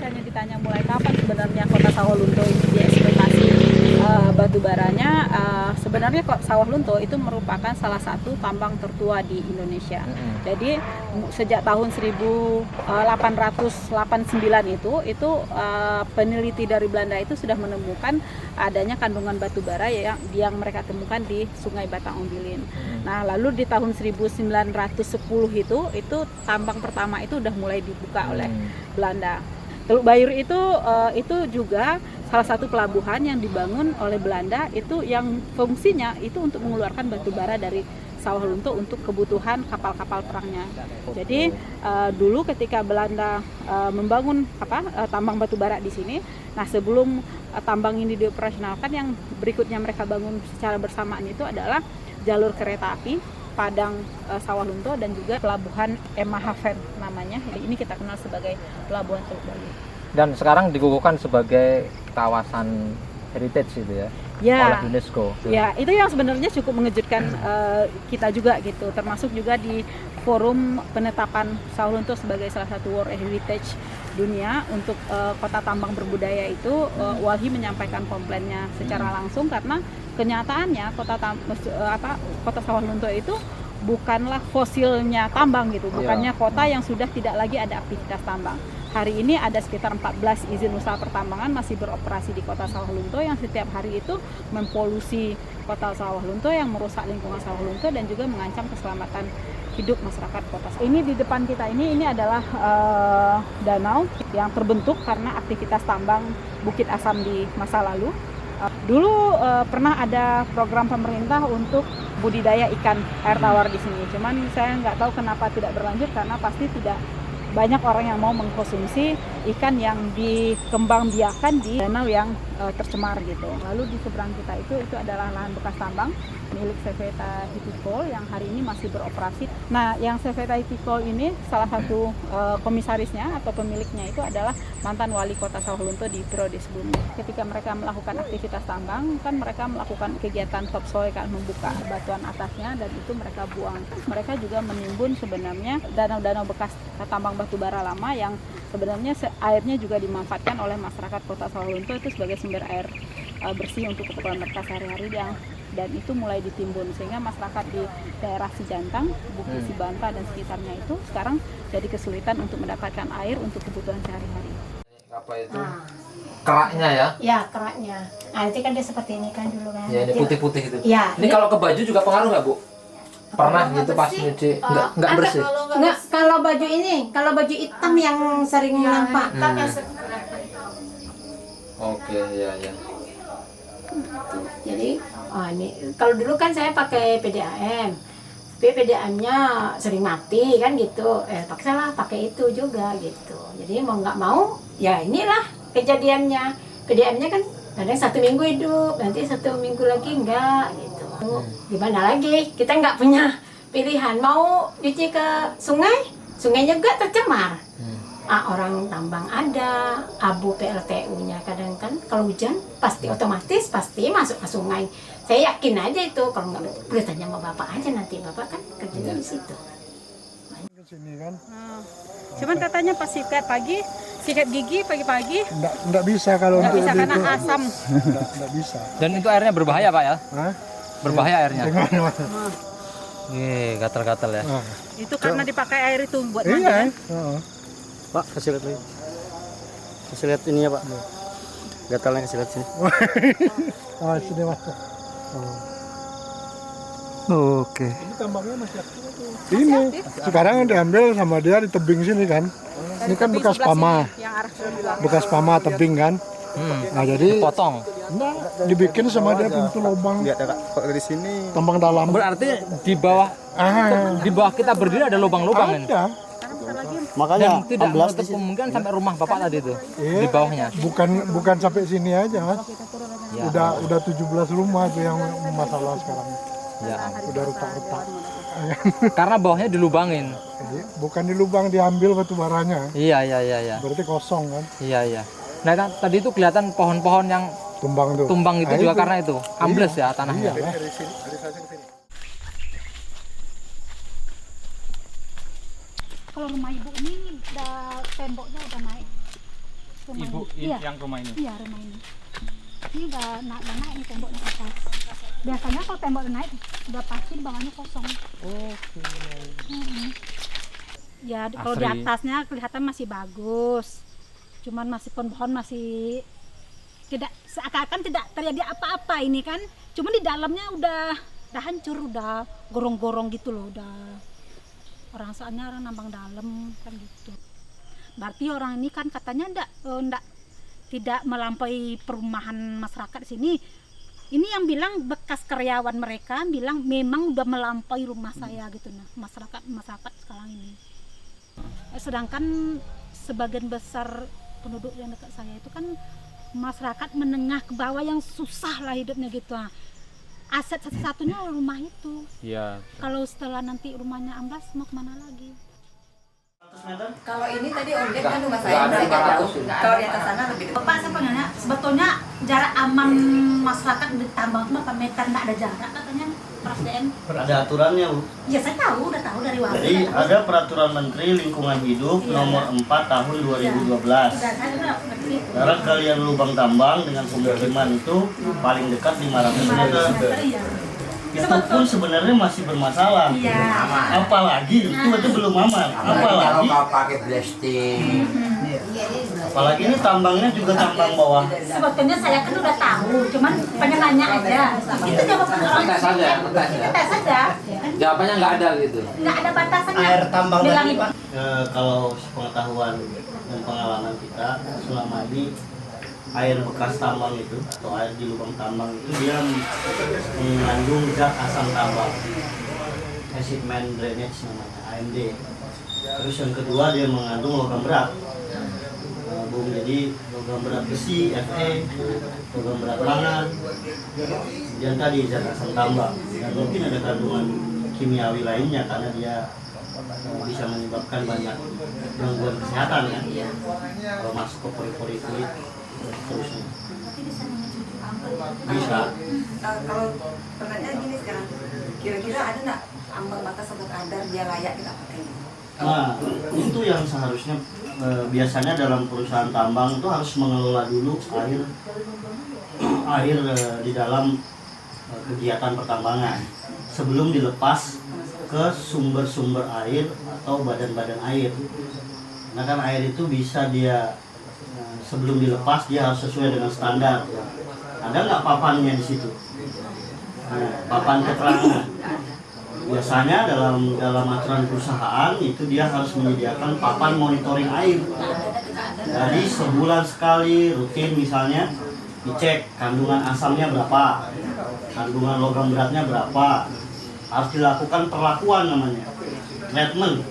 misalnya ditanya mulai kapan sebenarnya kota Sawah Lunto ini dieksploitasi batu baranya, sebenarnya Sawah Lunto itu merupakan salah satu tambang tertua di Indonesia. Jadi sejak tahun 1889 itu peneliti dari Belanda itu sudah menemukan adanya kandungan batu bara yang mereka temukan di Sungai Batang Ombilin. Nah, lalu di tahun 1910 itu tambang pertama itu udah mulai dibuka oleh Belanda. Teluk Bayur itu juga salah satu pelabuhan yang dibangun oleh Belanda, itu yang fungsinya itu untuk mengeluarkan batu bara dari Sawah Lunto untuk kebutuhan kapal-kapal perangnya. Jadi dulu ketika Belanda membangun tambang batu bara di sini, nah sebelum tambang ini dioperasionalkan, yang berikutnya mereka bangun secara bersamaan itu adalah jalur kereta api Padang Sawah Lunto dan juga pelabuhan Emahaven namanya. Jadi ini kita kenal sebagai pelabuhan Teluk Bayur. Dan sekarang dikukuhkan sebagai kawasan heritage itu ya, oleh UNESCO. Ya, itu yang sebenarnya cukup mengejutkan kita juga gitu. Termasuk juga di forum penetapan Sawah Lunto sebagai salah satu World Heritage dunia untuk kota tambang berbudaya itu, Walhi menyampaikan komplainnya secara langsung karena kenyataannya kota Sawah Lunto itu bukanlah fosilnya tambang gitu, bukannya kota yang sudah tidak lagi ada aktivitas tambang. Hari ini ada sekitar 14 izin usaha pertambangan masih beroperasi di kota Sawah Lunto yang setiap hari itu mempolusi kota Sawah Lunto, yang merusak lingkungan Sawah Lunto dan juga mengancam keselamatan hidup masyarakat kota. Ini di depan kita ini adalah danau yang terbentuk karena aktivitas tambang Bukit Asam di masa lalu. Dulu pernah ada program pemerintah untuk budidaya ikan air tawar di sini. Cuman saya nggak tahu kenapa tidak berlanjut, karena pasti tidak banyak orang yang mau mengkonsumsi ikan yang dikembangbiakan di danau yang tercemar gitu. Lalu di seberang kita itu adalah lahan bekas tambang milik Ceveta Hitikol yang hari ini masih beroperasi. Nah, yang Ceveta Hitikol ini salah satu komisarisnya atau pemiliknya itu adalah mantan wali kota Sawah Lunto di periode sebelumnya. Ketika mereka melakukan aktivitas tambang, kan mereka melakukan kegiatan topsoil, kan membuka batuan atasnya dan itu mereka buang. Mereka juga menimbun sebenarnya danau-danau bekas tambang batu bara lama yang sebenarnya airnya juga dimanfaatkan oleh masyarakat kota Sawah Lunto itu sebagai sumber air bersih untuk keperluan mereka sehari-hari, dan itu mulai ditimbun sehingga masyarakat di daerah Sijantang, Bukit Sibanta dan sekitarnya itu sekarang jadi kesulitan untuk mendapatkan air untuk kebutuhan sehari-hari. Apa itu? Keraknya ya? Ya, keraknya. Nah, nanti kan dia seperti ini kan dulu kan. Ya, ini putih-putih itu. Ya. Ini kalau ke baju juga pengaruh nggak, Bu? Pernah gitu pas nyuci nggak bersih? Enggak, kalau baju hitam yang sering nampak. Oke, ya. Jadi, ini kalau dulu kan saya pakai PDAM. Tapi PDAM-nya sering mati kan gitu. Paksalah pakai itu juga gitu. Jadi mau nggak mau, ya inilah kejadiannya. PDAM-nya kan kadang 1 minggu hidup, nanti 1 minggu lagi enggak gitu. Gimana lagi? Kita nggak punya pilihan. Mau cuci ke sungai, sungainya juga tercemar. Orang tambang ada, abu PLTU-nya kadang kan kalau hujan pasti otomatis pasti masuk ke sungai. Saya yakin aja itu, kalau nggak boleh tanya sama bapak aja, nanti bapak kan kerjanya di situ. Sini kan. Cuman katanya pas sikat pagi, sikat gigi pagi-pagi Nggak bisa kalau nggak untuk bisa itu. karena asam. Nggak bisa. Dan itu airnya berbahaya, Pak ya? Hah? Berbahaya airnya. Gimana? Gatal-gatal ya. Itu karena dipakai air itu buat mandi Iya. kan? Pak, kasih lihat lagi. Kasih lihat ini ya, Pak. Gatalnya kasih lihat sini. Sini mas. Oke. Ini tambangnya masih aktif. Ini sekarang diambil sama dia di tebing sini kan. Ini kan bekas pama. Yang arah sebelah. Bekas pama tebing kan. Nah jadi Potong. nah, dibikin sama dia pintu lubang Lihat ya, Kak. Kok dari sini tambang dalam. Berarti di bawah kita berdiri ada lubang-lubang ini. Ada. makanya Dan tidak 14 menutup di sini. kemungkinan sampai rumah Bapak tadi itu Iya. di bawahnya. Bukan sampai sini aja mas. Ya. Udah 17 rumah tuh yang masalah sekarang. Ya. Udah retak-retak. Karena bawahnya dilubangin. Jadi, bukan di lubang, diambil batu baranya. Iya. Berarti kosong kan. Iya. Nah kan tadi itu kelihatan pohon-pohon yang Tumbang tuh. tumbang itu Nah, juga karena itu ambles ya tanahnya. Iya. Kalau rumah ibu ini temboknya udah naik. rumah Ibu ini. Iya. yang rumah ini. Iya, rumah ini. Ini udah naik nih temboknya ke atas. Biasanya kalau tembok naik udah pasti di bawahnya kosong. Oke. Ya, kalau di Asri. atasnya kelihatan masih bagus. Cuman masih pohon masih tidak seakan-akan tidak terjadi apa-apa ini kan. Cuman di dalamnya udah hancur, udah gorong-gorong gitu loh, udah. Orang soalnya orang nambang dalam kan gitu. Berarti orang ini kan katanya tidak melampaui perumahan masyarakat di sini. Ini yang bilang bekas karyawan mereka bilang memang udah melampaui rumah saya gitu nah, masyarakat sekarang ini. Sedangkan sebagian besar penduduk yang dekat saya itu kan masyarakat menengah ke bawah yang susah lah hidupnya gitu. Nah, aset satu-satunya rumah itu. Iya. Kalau setelah nanti rumahnya amblas mau kemana lagi? Kalau ini tadi ondet kan rumah saya berapa jauh? Kalau di atas sana lebih dekat. Bapak saya pengennya sebetulnya jarak aman masyarakat di tambang berapa meter, nggak ada jarak katanya Presiden. Ada aturannya, Bu. Ya saya tahu, udah tahu dari waktu. Jadi ada peraturan Menteri Lingkungan Hidup nomor 4 tahun 2012. Jarak kalian lubang tambang dengan pemukiman itu paling dekat 500 meter. Itu pun sebenarnya masih bermasalah. Iya. Apalagi itu belum aman. Apalagi pakai blasting. apalagi ini tambangnya juga tambang bawah. Sebetulnya saya kan udah tahu, cuman pengen nanya aja. Itu jawaban orang. Tes saja, tes ya. Tes saja. Jawabannya nggak ada gitu. Nggak ada batasannya. Air tambang Bilang tadi itu. Pak. Kalau pengetahuan dan pengalaman kita selama ini air bekas tambang itu atau air di lubang tambang itu dia mengandung zat asam tambang, acid main drainage namanya AMD. Terus yang kedua dia mengandung logam berat, Bung, jadi logam berat besi Fe, logam berat mangan, dan tadi zat asam tambang dan mungkin ada kandungan kimiawi lainnya karena dia bisa menyebabkan banyak gangguan kesehatan ya kalau masuk ke pori-pori kulit terusnya bisa. Kalau pertanyaan gini sekarang, kira-kira ada nggak ambang batas atau kadar dia layak kita pakai? Nah itu yang seharusnya biasanya dalam perusahaan tambang itu harus mengelola dulu air di dalam kegiatan pertambangan sebelum dilepas ke sumber-sumber air atau badan-badan air. Karena kan air itu bisa dia sebelum dilepas dia harus sesuai dengan standar. Ada nggak papannya di situ? Nah, papan keterangan. Biasanya dalam aturan perusahaan itu dia harus menyediakan papan monitoring air. Jadi sebulan sekali rutin misalnya dicek kandungan asamnya berapa, kandungan logam beratnya berapa. Harus dilakukan perlakuan namanya, treatment.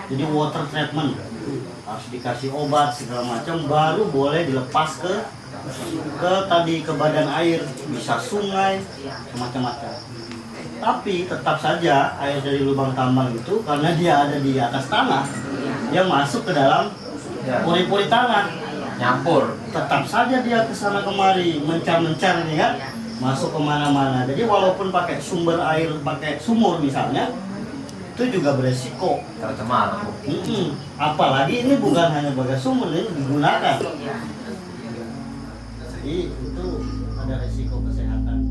Jadi water treatment. Harus dikasih obat segala macam baru boleh dilepas ke badan air, bisa sungai, macam-macam. Tapi tetap saja air dari lubang tambang itu karena dia ada di atas tanah, dia masuk ke dalam pori-pori tanah, Nyampur. tetap saja dia ke sana kemari mencar-mencar ini kan, masuk kemana-mana. Jadi walaupun pakai sumber air, pakai sumur misalnya, itu juga beresiko. Tercemar. Apalagi ini bukan hanya sebagai sumur, ini digunakan. Jadi itu ada resiko kesehatan.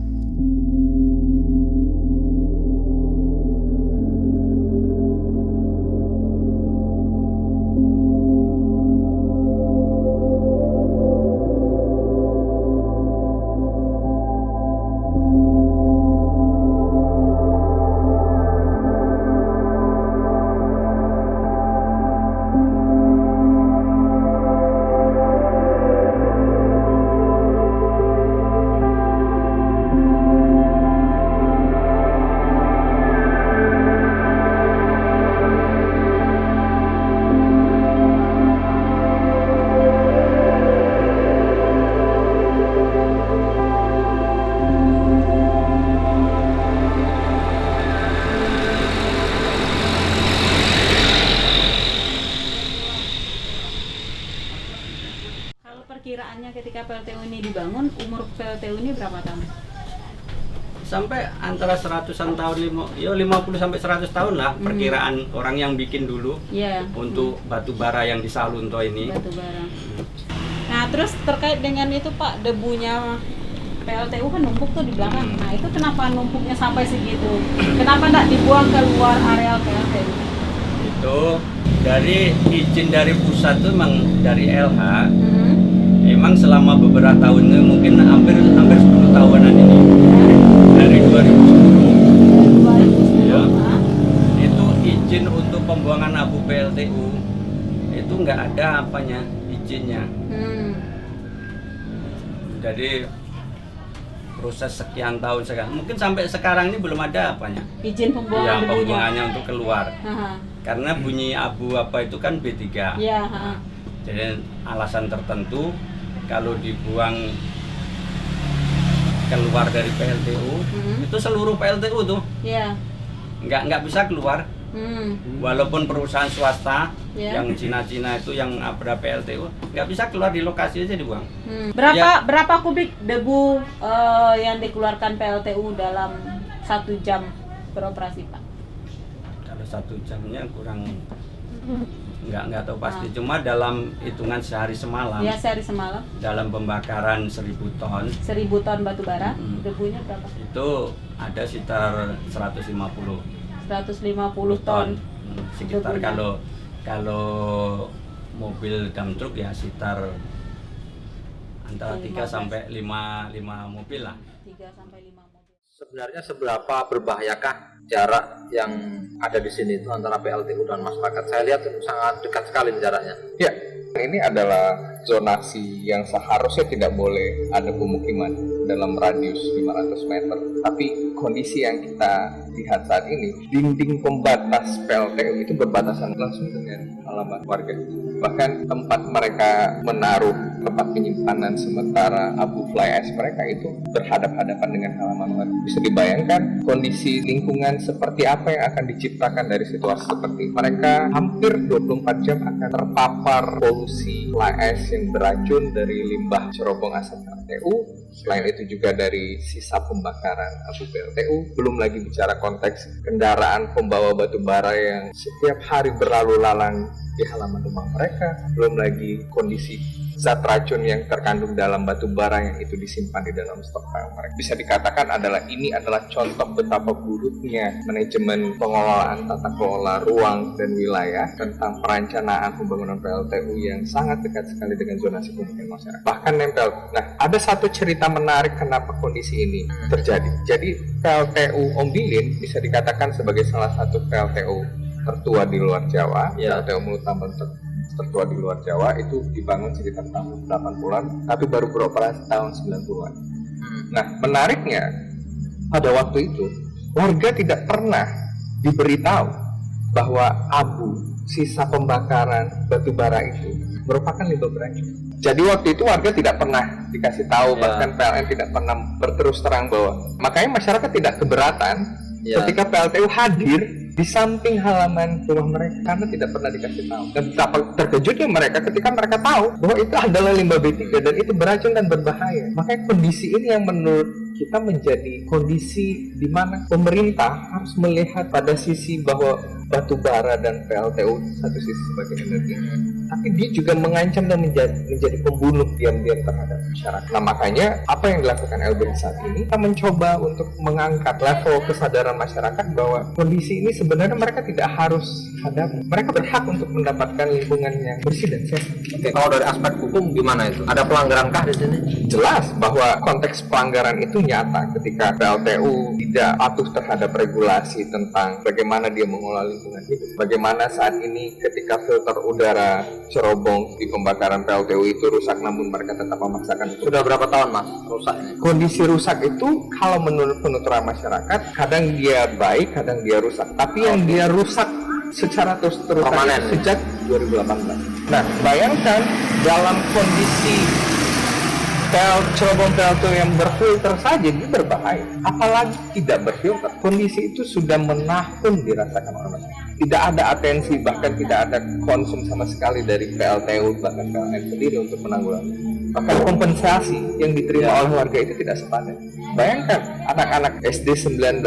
Perkiraannya ketika PLTU ini dibangun, umur PLTU ini berapa tahun? Sampai antara 100-an tahun, 50 sampai 100 tahun lah perkiraan orang yang bikin dulu Iya. untuk batu bara yang di Salunto ini. Batu bara. Terus terkait dengan itu Pak, debunya PLTU kan numpuk tuh di belakang. Nah itu kenapa numpuknya sampai segitu? Kenapa nggak dibuang keluar areal PLTU? Itu dari izin dari pusat tuh emang dari LH. Emang selama beberapa tahun ini, mungkin hampir 10 tahunan ini. Dari 2010. Ya. Itu izin untuk pembuangan abu PLTU itu nggak ada apanya izinnya. Jadi proses sekian tahun sekarang, mungkin sampai sekarang ini belum ada apanya Izin pembuangan ya, debunya. pembuangannya untuk keluar. Karena bunyi abu apa itu kan B3. Iya. Jadi alasan tertentu kalau dibuang keluar dari PLTU itu seluruh PLTU tuh Iya. nggak bisa keluar. Walaupun perusahaan swasta yang Cina-Cina itu yang ada PLTU nggak bisa keluar, di lokasi aja dibuang. Berapa kubik debu yang dikeluarkan PLTU dalam 1 jam beroperasi Pak? Kalau 1 jamnya kurang, nggak tahu pasti. Cuma dalam hitungan sehari semalam. Ya, sehari semalam. Dalam pembakaran 1000 ton. 1000 ton batu bara, debunya berapa? Itu ada sekitar 150 ton. Sekitar debunya. kalau mobil dump truck ya sekitar antara 3 sampai 5 mobil lah. 3 sampai 5 mobil. Sebenarnya seberapa berbahayakah jarak yang ada di sini itu antara PLTU dan masyarakat? Saya lihat itu sangat dekat sekali jaraknya. Ya, ini adalah zonasi yang seharusnya tidak boleh ada pemukiman dalam radius 500 meter. Tapi kondisi yang kita lihat saat ini, dinding pembatas PLTU itu berbatasan langsung dengan halaman warga. Bahkan tempat mereka menaruh tempat penyimpanan sementara abu fly ash mereka itu berhadap-hadapan dengan halaman warga. Bisa dibayangkan kondisi lingkungan seperti apa yang akan diciptakan dari situasi seperti mereka hampir 24 jam akan terpapar polusi fly ash yang beracun dari limbah cerobong asap PLTU. Selain itu juga dari sisa pembakaran abu PLTU, belum lagi bicara konteks kendaraan pembawa batu bara yang setiap hari berlalu lalang di halaman rumah mereka, belum lagi kondisi zat racun yang terkandung dalam batu bara yang itu disimpan di dalam stockpile mereka. Bisa dikatakan ini adalah contoh betapa buruknya manajemen pengelolaan tata kelola ruang dan wilayah tentang perencanaan pembangunan PLTU yang sangat dekat sekali dengan zonasi pemukiman masyarakat. Bahkan nempel. Nah, ada satu cerita menarik kenapa kondisi ini terjadi. Jadi PLTU Ombilin bisa dikatakan sebagai salah satu PLTU tertua di luar Jawa. PLTU Mulut Tambang tertua di luar Jawa itu dibangun sekitar tahun 80-an, tapi baru beroperasi tahun 90-an. Nah, menariknya pada waktu itu warga tidak pernah diberitahu bahwa abu sisa pembakaran batu bara itu merupakan limbah beracun. Jadi waktu itu warga tidak pernah dikasih tahu, bahkan PLN tidak pernah berterus terang bahwa, makanya masyarakat tidak keberatan ketika PLTU hadir di samping halaman rumah mereka karena tidak pernah dikasih tahu. Dan betapa terkejutnya mereka ketika mereka tahu bahwa itu adalah limbah B3 dan itu beracun dan berbahaya. Makanya kondisi ini yang menurut kita menjadi kondisi di mana pemerintah harus melihat pada sisi bahwa batu bara dan PLTU satu sisi sebagai energi, tapi dia juga mengancam dan menjadi pembunuh diam-diam terhadap masyarakat. Nah, makanya apa yang dilakukan LBH saat ini, kita mencoba untuk mengangkat level kesadaran masyarakat bahwa kondisi ini sebenarnya mereka tidak harus hadapi. Mereka berhak untuk mendapatkan lingkungan yang bersih dan sehat. Oke, kalau dari aspek hukum gimana itu? Ada pelanggarankah di sini? Jelas bahwa konteks pelanggaran itu nyata ketika PLTU tidak patuh terhadap regulasi tentang bagaimana dia mengelola lingkungan hidup. Bagaimana saat ini ketika filter udara cerobong di pembakaran PLTU itu rusak namun mereka tetap memaksakan itu. Sudah berapa tahun Mas rusaknya? Kondisi rusak itu kalau menurut penuturan masyarakat kadang dia baik, kadang dia rusak. Tapi yang dia rusak secara terus-terusan sejak 2018. Nah, bayangkan dalam kondisi cerobong PLTU yang berfilter saja dia berbahaya, apalagi tidak berfilter. Kondisi itu sudah menahun dirasakan oleh masyarakat. Tidak ada atensi, bahkan tidak ada konsum sama sekali dari PLTU bahkan PLN sendiri untuk menanggulangi. Bahkan kompensasi yang diterima oleh warga itu tidak sepadan. Bayangkan anak-anak SD 19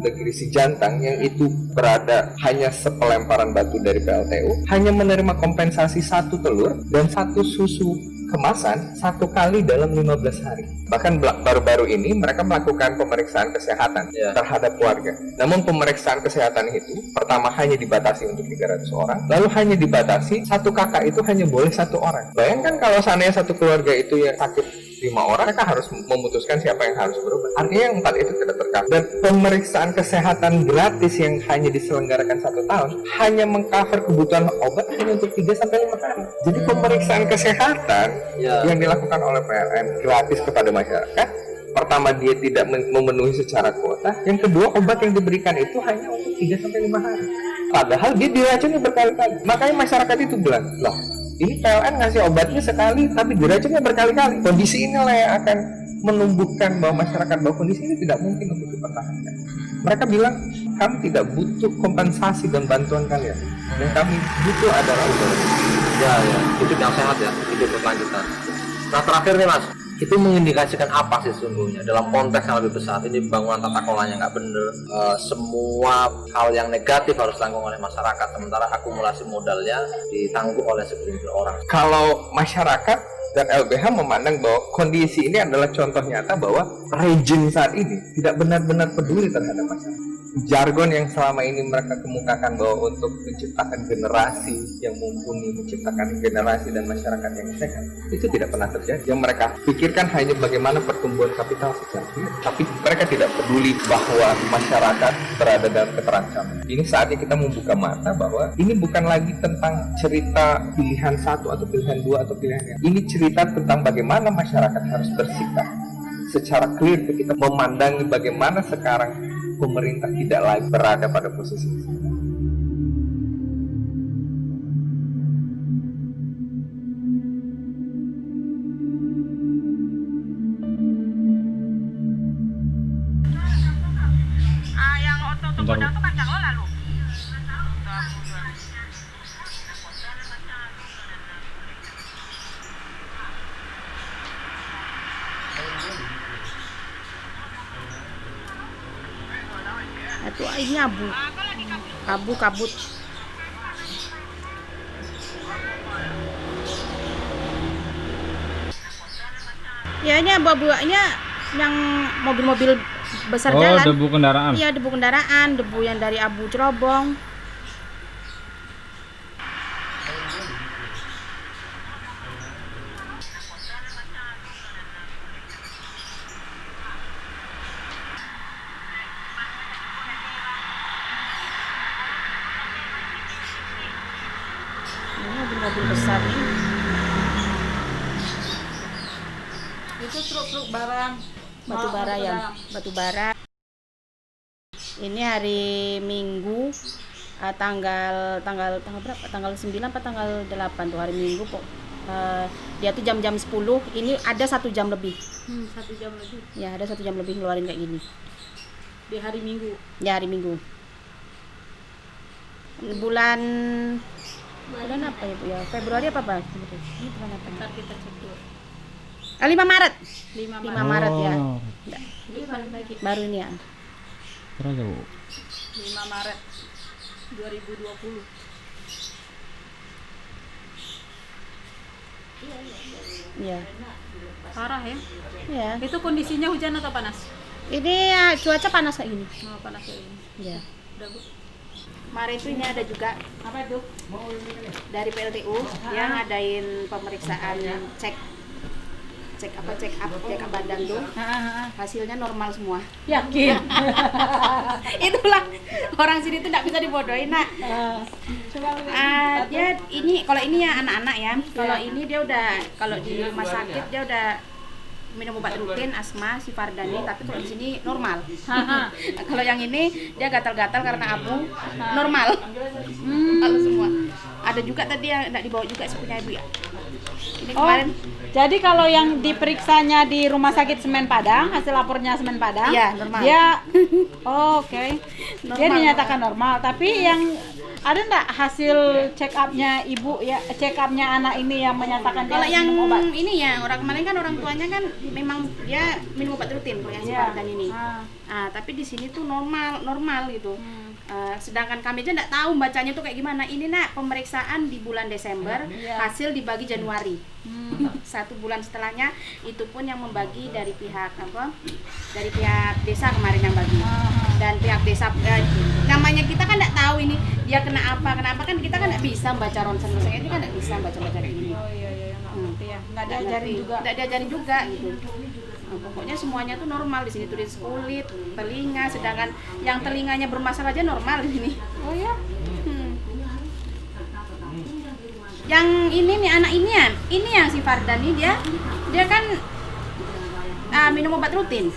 negeri Sijantang yang itu berada hanya sepelemparan batu dari PLTU hanya menerima kompensasi 1 telur dan 1 susu kemasan 1 kali dalam 15 hari. Bahkan baru-baru ini mereka melakukan pemeriksaan kesehatan terhadap keluarga. Namun pemeriksaan kesehatan itu pertama hanya dibatasi untuk 300 orang, lalu hanya dibatasi satu kakak itu hanya boleh 1 orang. Bayangkan kalau seandainya satu keluarga itu yang sakit 5 orang, mereka harus memutuskan siapa yang harus berobat. Artinya yang 4 itu tidak tercover. Dan pemeriksaan kesehatan gratis yang hanya diselenggarakan 1 tahun hanya mengcover kebutuhan obat hanya untuk 3-5 hari. Jadi pemeriksaan kesehatan yang dilakukan oleh PLN gratis kepada masyarakat, pertama dia tidak memenuhi secara kuota, yang kedua obat yang diberikan itu hanya untuk 3-5 hari. Padahal dia diracuni berkali-kali. Makanya masyarakat itu bilang, loh, ini PLN ngasih obatnya sekali tapi diracunnya berkali-kali. Kondisi inilah yang akan menumbuhkan bahwa masyarakat bahwa kondisi ini tidak mungkin untuk dipertahankan. Mereka bilang kami tidak butuh kompensasi dan bantuan kalian, yang kami butuh adalah obat. Ya, hidup yang sehat ya, hidup berkelanjutan. Nah terakhir nih Mas, itu mengindikasikan apa sih sesungguhnya dalam konteks yang lebih besar? Ini bangunan tata kelolanya nggak bener, semua hal yang negatif harus ditanggung oleh masyarakat, sementara akumulasi modalnya ditanggung oleh segelintir orang. Kalau masyarakat dan LBH memandang bahwa kondisi ini adalah contoh nyata bahwa rejim saat ini tidak benar-benar peduli terhadap masyarakat. Jargon yang selama ini mereka kemukakan bahwa untuk menciptakan generasi yang mumpuni, menciptakan generasi dan masyarakat yang sehat, itu tidak pernah terjadi. Yang mereka pikirkan hanya bagaimana pertumbuhan kapital secara real, tapi mereka tidak peduli bahwa masyarakat berada dalam keterancaman. Ini saatnya kita membuka mata bahwa ini bukan lagi tentang cerita pilihan 1 atau pilihan 2 atau pilihan yang. Ini cerita tentang bagaimana masyarakat harus bersikap secara clear ketika memandangi bagaimana sekarang pemerintah tidak lagi berada pada posisi ini. Itu ini abu kabut. Ya ini abu-abunya yang mobil-mobil besar jalan. Oh, debu kendaraan. Iya, debu kendaraan, debu yang dari abu cerobong. Mobil besar nih. Itu truk-truk barang Batu bara ya, batu bara. Ini hari Minggu, tanggal berapa? Tanggal 9 apa tanggal 8 tuh, hari Minggu kok. Dia tuh jam-jam 10. Ini ada 1 jam lebih. 1 jam lebih Ya, ada 1 jam lebih ngeluarin kayak gini. di hari Minggu. Ya, hari Minggu. Bulan apa ya Bu ya? Februari apa Bang? Ini bulan apa? Ntar kita cek dulu. 5 Maret. 5 5 Maret ya. Ini balik lagi. Baru ini ya. Terus Bu. 5 Maret 2020. Iya. Parah ya. Iya. Itu kondisinya hujan atau panas? Ini ya, cuaca panas kayak gini. Oh, panas kayak ini. Iya. Udah Bu. Kemarin itu ini ada juga Apa itu? dari PLTU yang ngadain pemeriksaan cek up badan tuh. Hasilnya normal semua. Yakin? Itulah orang sini tuh nggak bisa dibodohin nak. Dia ini kalau ini ya anak-anak ya. Kalau ini dia udah kalau di rumah sakit dia udah minum obat rutin asma si Fardani, tapi kalau di sini normal. Kalau yang ini dia gatal-gatal karena abu, normal. Kalau semua. Ada juga tadi yang enggak dibawa juga sih punya ibu ya. Ini kemarin. Jadi kalau yang diperiksanya di Rumah Sakit Semen Padang, hasil lapornya Semen Padang, Iya, normal. Dia oke. Dia Normal. dinyatakan normal, tapi yang ada enggak hasil check up-nya ibu ya, check up-nya anak ini yang menyatakan Kalau dia yang minum obat? ini ya orang kemarin kan orang tuanya kan memang dia minum obat rutin kalau yang si Iya. Fardan ini. Ah. Tapi di sini tuh normal gitu. Sedangkan kami aja nggak tahu bacanya tuh kayak gimana. Ini nak pemeriksaan di bulan Desember, hasil dibagi Januari. 1 bulan setelahnya itu pun yang membagi dari pihak dari pihak desa kemarin yang bagi. Dan pihak desa namanya kita kan nggak tahu ini dia kenapa kan kita kan nggak bisa baca ronsen-ronsen ini kan nggak bisa baca ini. Nggak diajarin juga. Nggak diajarin juga gitu. Nah, pokoknya semuanya tuh normal di sini, tulis kulit, telinga, sedangkan yang telinganya bermasalah aja normal di sini. Oh ya. Yang ini nih anak ini yang si Fardan nih dia kan minum obat rutin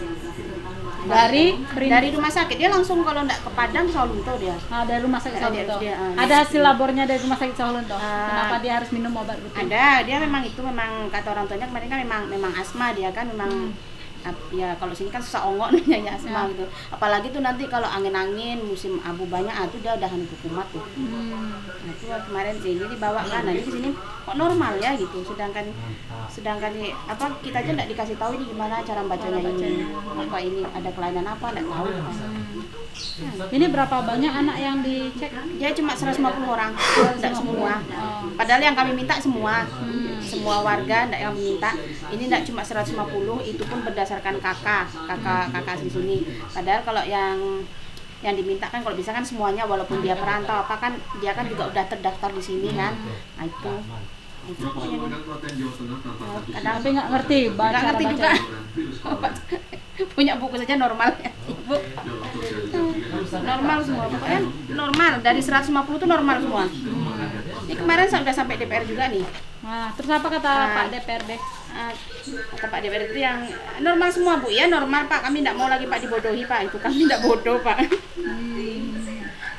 Dari rumah sakit. Dia langsung kalau nggak ke Padang Sawalunto dia. Dari rumah sakit Sawalunto. Dia- Ada hasil labornya dari rumah sakit Sawalunto. Kenapa dia harus minum obat rutin? Ada, dia memang kata orang tuanya kemarin kan memang asma dia kan memang ya kalau sini kan susah ongok namanya asma gitu. Apalagi tuh nanti kalau angin-angin musim abu banyak tuh dia udah kumat tuh. Nah, itu kemarin sini dibawa kan, nah di sini kok normal ya gitu. Sedangkan kita aja nggak dikasih tahu ini gimana cara bacanya ini. Apa ini ada kelainan apa nggak tahu. Ini berapa banyak anak yang dicek? Dia cuma 150 orang, tidak semua. Padahal yang kami minta semua warga tidak yang minta. Ini tidak cuma 150, itu pun berdasarkan kakak di sini. Padahal kalau yang diminta kan kalau bisa kan semuanya walaupun dia perantau apa kan dia kan juga udah terdaftar di sini kan. Nah itu pokoknya nih. Kadang Tapi nggak ngerti nggak ngerti juga. Punya buku saja normal ya ibu. Normal semua pokoknya normal dari 150 itu normal semua. Ini kemarin sudah sampai DPR juga nih. Nah, terus apa kata Pak DPRD? Kata Pak DPR itu yang normal semua Bu ya, normal Pak, kami tidak mau lagi Pak dibodohi Pak, itu kami tidak bodoh Pak.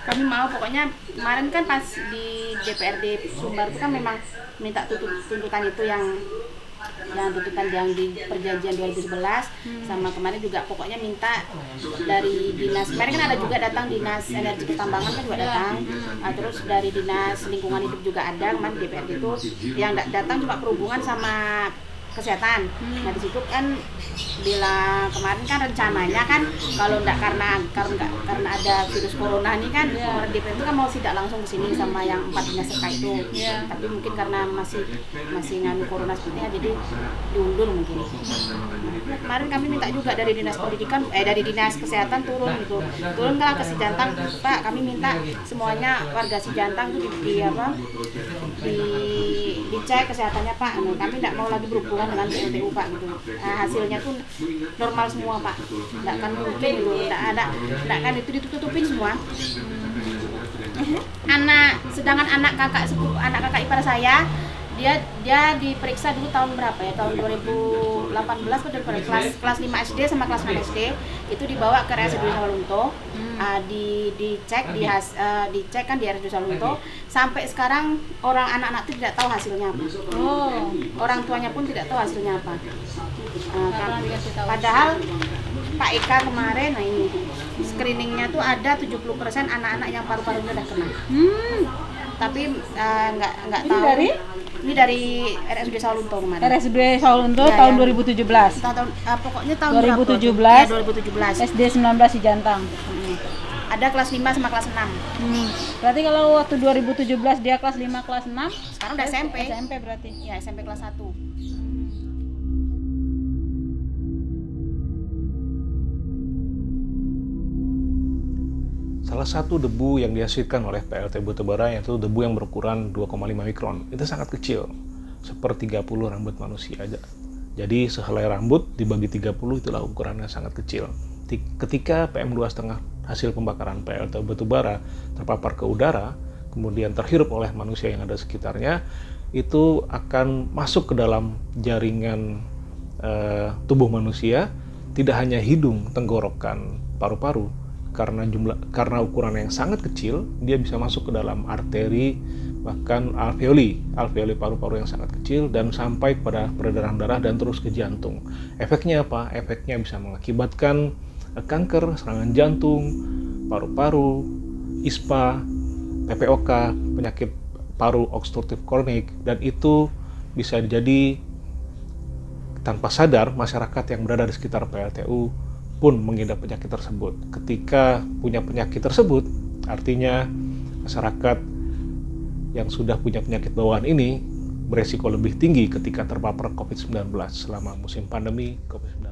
Kami mau pokoknya kemarin kan pas di DPRD Sumbar itu kan memang minta tuntutan itu yang tuntutan yang di perjanjian 2011 sama kemarin juga pokoknya minta dari dinas, kemarin kan ada juga datang dinas energi pertambangan kan juga datang, terus dari dinas lingkungan hidup juga ada kemarin DPRD itu yang datang cuma perhubungan sama kesehatan. Nah di situ kan bila kemarin kan rencananya kan kalau enggak karena ada virus corona ini kan DPR itu kan mau sidak langsung ke sini sama yang 4 dinas terkait itu. Tapi mungkin karena masih nganu corona sepertinya jadi diundur mungkin. Nah, kemarin kami minta juga dari dinas pendidikan dari dinas kesehatan turun ke Sijantang Pak, kami minta semuanya warga Sijantang itu dicek kesehatannya Pak. Nah, kami tidak mau lagi berhubungan dengan PLTU Pak gitu. Nah, hasilnya tuh normal semua Pak. Tidak akan mungkin gitu. Tidak akan itu ditutupin semua. Sedangkan anak kakak ipar saya dia diperiksa dulu tahun berapa ya? Tahun 2018 kelas 5 SD sama kelas 6 SD itu dibawa ke RSUD Sawalunto. Dicek kan di RSUD Sawalunto. Sampai sekarang anak-anak itu tidak tahu hasilnya apa. Orang tuanya pun tidak tahu hasilnya apa. Padahal Pak Eka kemarin, nah ini screeningnya tuh ada 70% anak-anak yang paru-parunya udah kena. Tapi nggak tahu. Ini dari RSUD Sawalunto kemarin. RSUD Sawalunto tahun 2017. Pokoknya tahun 2017. Ya, 2017. SD 19 Sijantang. Ada kelas 5 sama kelas 6. Berarti kalau waktu 2017 dia kelas 5 kelas 6, sekarang udah SMP. SMP berarti. Ya, SMP kelas 1. Salah satu debu yang dihasilkan oleh PLT batubara yaitu debu yang berukuran 2,5 mikron. Itu sangat kecil, seper 30 rambut manusia aja. Jadi sehelai rambut dibagi 30 itulah ukurannya sangat kecil. Ketika PM2,5 hasil pembakaran PLT batubara terpapar ke udara, kemudian terhirup oleh manusia yang ada sekitarnya, itu akan masuk ke dalam jaringan tubuh manusia, tidak hanya hidung, tenggorokan, paru-paru. Karena ukuran yang sangat kecil, dia bisa masuk ke dalam arteri, bahkan alveoli paru-paru yang sangat kecil, dan sampai pada peredaran darah dan terus ke jantung. Efeknya apa? Efeknya bisa mengakibatkan kanker, serangan jantung, paru-paru, ISPA, PPOK, penyakit paru obstruktif kronik, dan itu bisa jadi tanpa sadar masyarakat yang berada di sekitar PLTU pun mengidap penyakit tersebut. Ketika punya penyakit tersebut, Artinya masyarakat yang sudah punya penyakit bawaan ini beresiko lebih tinggi ketika terpapar COVID-19 selama musim pandemi COVID-19.